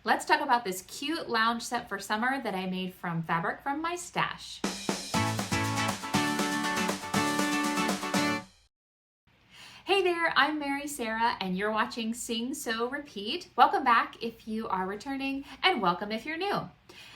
Let's talk about this cute lounge set for summer that I made from fabric from my stash. Hey there, I'm Mary Sarah and you're watching Sing Sew Repeat. Welcome back if you are returning and welcome if you're new.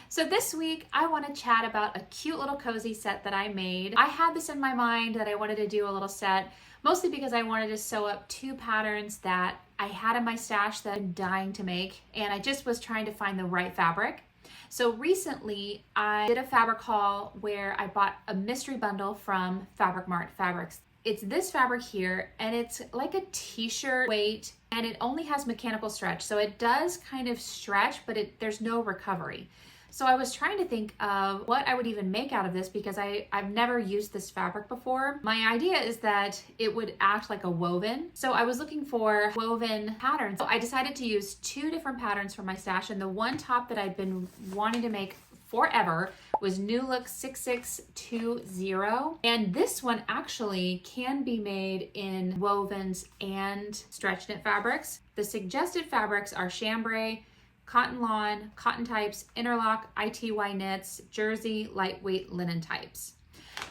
So this week I want to chat about a cute little cozy set that I made. I had this in my mind that I wanted to do a little set, mostly because I wanted to sew up two patterns that I had in my stash that I'm dying to make, and I just was trying to find the right fabric. So recently I did a fabric haul where I bought a mystery bundle from Fabric Mart Fabrics. It's this fabric here, and it's like a t-shirt weight, and it only has mechanical stretch. So it does kind of stretch, but there's no recovery. So I was trying to think of what I would even make out of this because I've never used this fabric before. My idea is that it would act like a woven. So I was looking for woven patterns. So I decided to use two different patterns from my stash, and the one top that I'd been wanting to make forever was New Look 6620, and this one actually can be made in wovens and stretch knit fabrics. The suggested fabrics are chambray, cotton lawn, cotton types, interlock, ITY knits, jersey, lightweight linen types.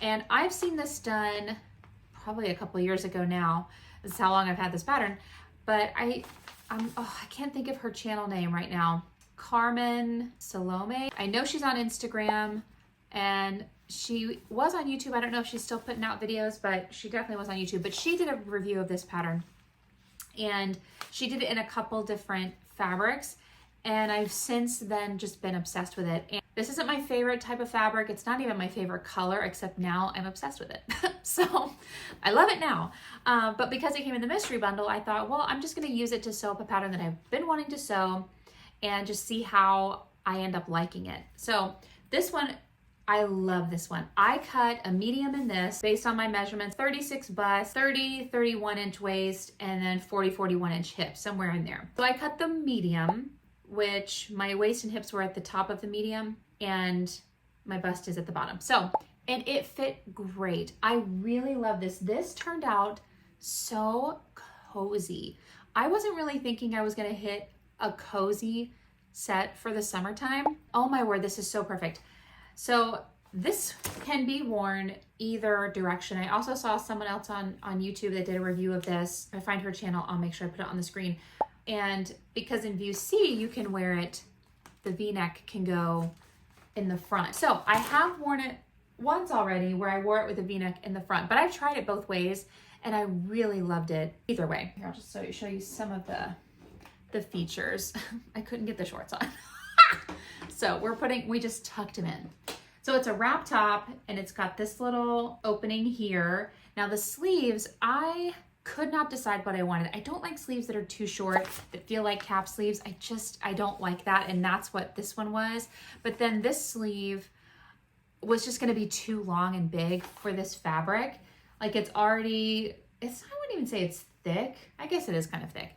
And I've seen this done probably a couple years ago now. This is how long I've had this pattern, but I can't think of her channel name right now. Carmen Salome. I know she's on Instagram and she was on YouTube. I don't know if she's still putting out videos, but she definitely was on YouTube. But she did a review of this pattern and she did it in a couple different fabrics. And I've since then just been obsessed with it. And this isn't my favorite type of fabric. It's not even my favorite color, except now I'm obsessed with it. So I love it now. But because it came in the mystery bundle, I thought, well, I'm just gonna use it to sew up a pattern that I've been wanting to sew and just see how I end up liking it. So this one, I love this one. I cut a medium in this based on my measurements, 36 bust, 31 inch waist, and then 41 inch hips, somewhere in there. So I cut the medium, which my waist and hips were at the top of the medium and my bust is at the bottom. So, and it fit great. I really love this. This turned out so cozy. I wasn't really thinking I was gonna hit a cozy set for the summertime. Oh my word, this is so perfect. So this can be worn either direction. I also saw someone else on YouTube that did a review of this. If I find her channel, I'll make sure I put it on the screen. And because in view C, you can wear it, the V-neck can go in the front. So I have worn it once already where I wore it with a V-neck in the front, but I've tried it both ways and I really loved it either way. Here, I'll just show you some of the features. I couldn't get the shorts on. So we just tucked them in. So it's a wrap top and it's got this little opening here. Now the sleeves, I could not decide what I wanted. I don't like sleeves that are too short, that feel like cap sleeves. I don't like that, and that's what this one was. But then this sleeve was just gonna be too long and big for this fabric. Like I wouldn't even say it's thick. I guess it is kind of thick.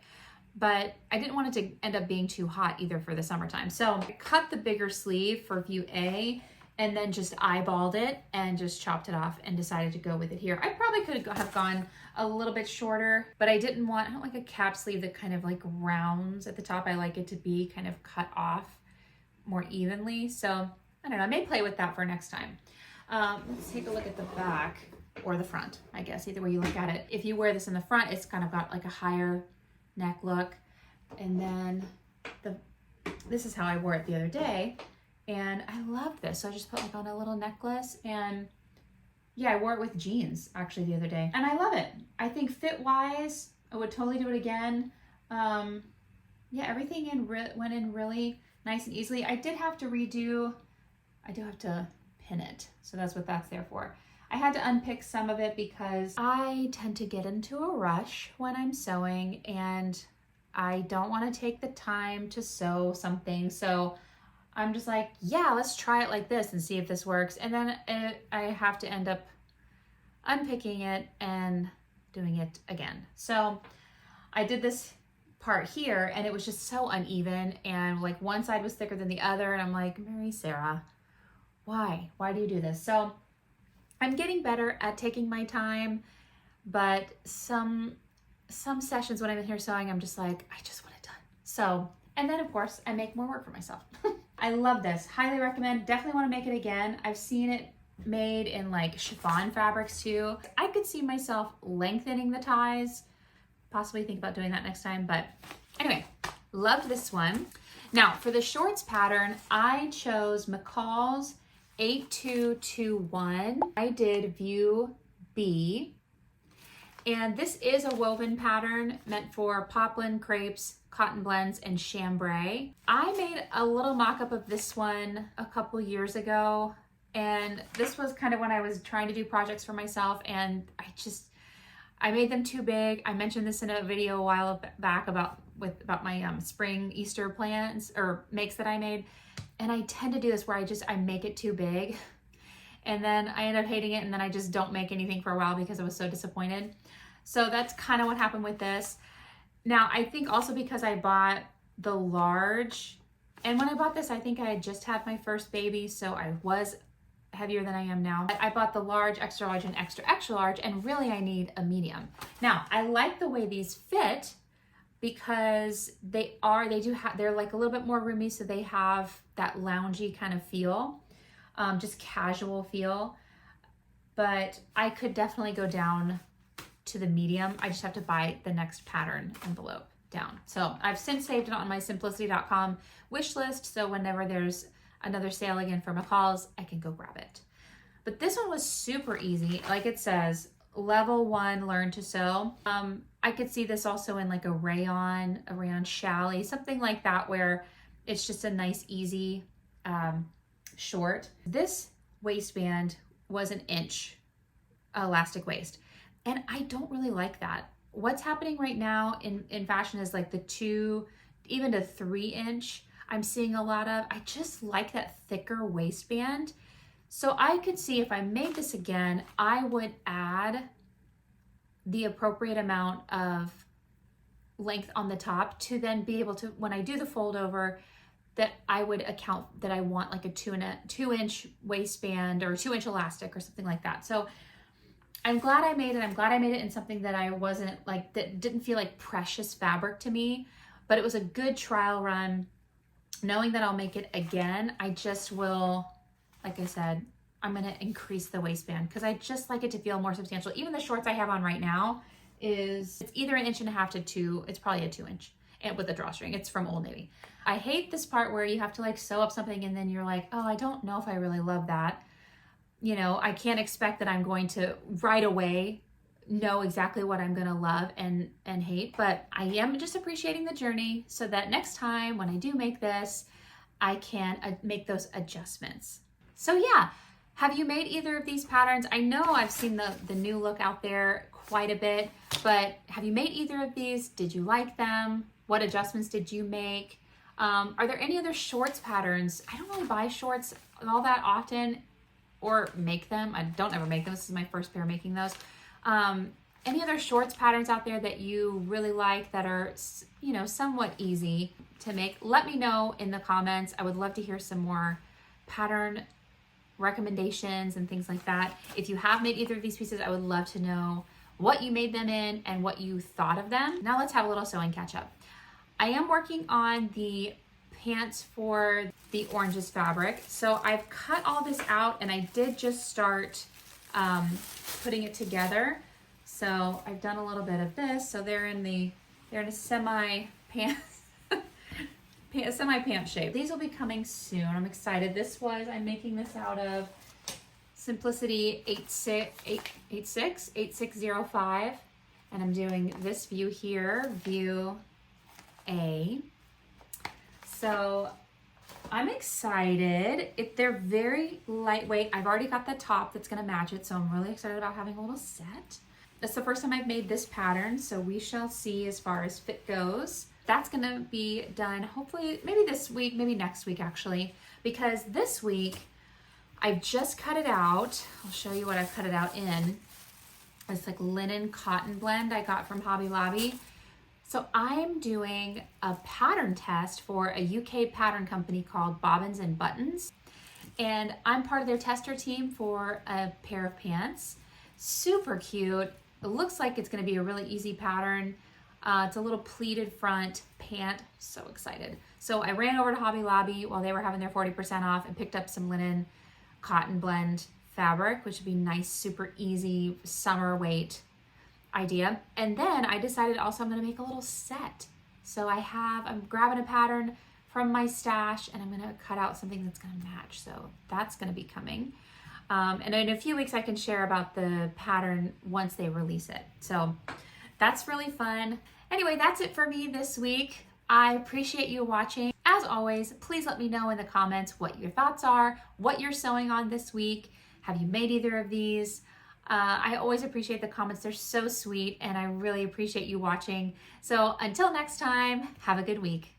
But I didn't want it to end up being too hot either for the summertime. So I cut the bigger sleeve for view A and then just eyeballed it and just chopped it off and decided to go with it here. I probably could have gone a little bit shorter, but I don't like a cap sleeve that kind of like rounds at the top. I like it to be kind of cut off more evenly. So I don't know, I may play with that for next time. Let's take a look at the back or the front, I guess, either way you look at it. If you wear this in the front, it's kind of got like a higher neck look. And then this is how I wore it the other day. And I love this. So I just put like on a little necklace, and yeah, I wore it with jeans actually the other day. And I love it. I think fit wise, I would totally do it again. Yeah, everything went in really nice and easily. I do have to pin it. So that's what that's there for. I had to unpick some of it because I tend to get into a rush when I'm sewing and I don't want to take the time to sew something. So I'm just like, yeah, let's try it like this and see if this works. And then I have to end up unpicking it and doing it again. So I did this part here and it was just so uneven, and like one side was thicker than the other, and I'm like, Mary Sarah, why do you do this? So I'm getting better at taking my time, but some sessions when I'm in here sewing, I'm just like, I just want it done. So And then of course I make more work for myself. I love this, highly recommend, definitely want to make it again. I've seen it made in like chiffon fabrics too. I could see myself lengthening the ties, possibly think about doing that next time, but anyway, loved this one. Now for the shorts pattern, I chose McCall's 8221. I did view B, and this is a woven pattern meant for poplin, crepes, cotton blends, and chambray. I made a little mock-up of this one a couple years ago, and this was kind of when I was trying to do projects for myself, and I made them too big. I mentioned this in a video a while back about my spring Easter plans or makes that I made. And I tend to do this where I make it too big, and then I end up hating it, and then I just don't make anything for a while because I was so disappointed. So that's kind of what happened with this. Now, I think also because I bought the large, and when I bought this, I think I had just had my first baby, so I was heavier than I am now. I bought the large, extra large, and extra, extra large, and really I need a medium. Now, I like the way these fit because they're like a little bit more roomy, so they have that loungy kind of feel, just casual feel. But I could definitely go down to the medium. I just have to buy the next pattern envelope down. So I've since saved it on my simplicity.com wish list, so whenever there's another sale again for McCall's, I can go grab it. But this one was super easy. Like it says, level 1, learn to sew. I could see this also in like a rayon challis, something like that, where it's just a nice, easy short. This waistband was an inch elastic waist, and I don't really like that. What's happening right now in fashion is like the 2, even to 3 inch. I'm seeing a lot of. I just like that thicker waistband. So I could see if I made this again, I would add the appropriate amount of length on the top to then be able to, when I do the fold over, that I would account that I want like a 2 inch waistband or 2 inch elastic or something like that. So I'm glad I made it. I'm glad I made it in something that I wasn't like, that didn't feel like precious fabric to me, but it was a good trial run. Knowing that I'll make it again, I just will, like I said, I'm gonna increase the waistband because I just like it to feel more substantial. Even the shorts I have on right now it's either 1.5 inches to 2, it's probably a 2 inch, and with a drawstring. It's from Old Navy. I hate this part where you have to like sew up something and then you're like, oh, I don't know if I really love that. You know, I can't expect that I'm going to right away know exactly what I'm gonna love and hate, but I am just appreciating the journey so that next time when I do make this, I can make those adjustments. So yeah, have you made either of these patterns? I know I've seen the new look out there quite a bit, but have you made either of these? Did you like them? What adjustments did you make? Are there any other shorts patterns? I don't really buy shorts all that often or make them. I don't ever make them. This is my first pair making those. Any other shorts patterns out there that you really like that are, you know, somewhat easy to make? Let me know in the comments. I would love to hear some more pattern recommendations and things like that. If you have made either of these pieces, I would love to know what you made them in and what you thought of them. Now let's have a little sewing catch up. I am working on the pants for the oranges fabric. So I've cut all this out and I did just start putting it together. So I've done a little bit of this. So they're in a semi pant shape. These will be coming soon. I'm excited. I'm making this out of Simplicity 8605, and I'm doing this view here, view A. So I'm excited. They're very lightweight. I've already got the top that's gonna match it, so I'm really excited about having a little set. That's the first time I've made this pattern, so we shall see as far as fit goes. That's gonna be done hopefully maybe this week, maybe next week actually, because this week I've just cut it out. I'll show you what I've cut it out in. It's like linen cotton blend I got from Hobby Lobby. So I'm doing a pattern test for a UK pattern company called Bobbins and Buttons. And I'm part of their tester team for a pair of pants. Super cute. It looks like it's gonna be a really easy pattern. It's a little pleated front pant. So excited. So I ran over to Hobby Lobby while they were having their 40% off and picked up some linen cotton blend fabric, which would be nice, super easy summer weight idea. And then I decided also I'm going to make a little set. So I'm grabbing a pattern from my stash and I'm going to cut out something that's going to match. So that's going to be coming. And in a few weeks I can share about the pattern once they release it. So that's really fun. Anyway, that's it for me this week. I appreciate you watching. As always, please let me know in the comments what your thoughts are, what you're sewing on this week. Have you made either of these? I always appreciate the comments. They're so sweet and I really appreciate you watching. So until next time, have a good week.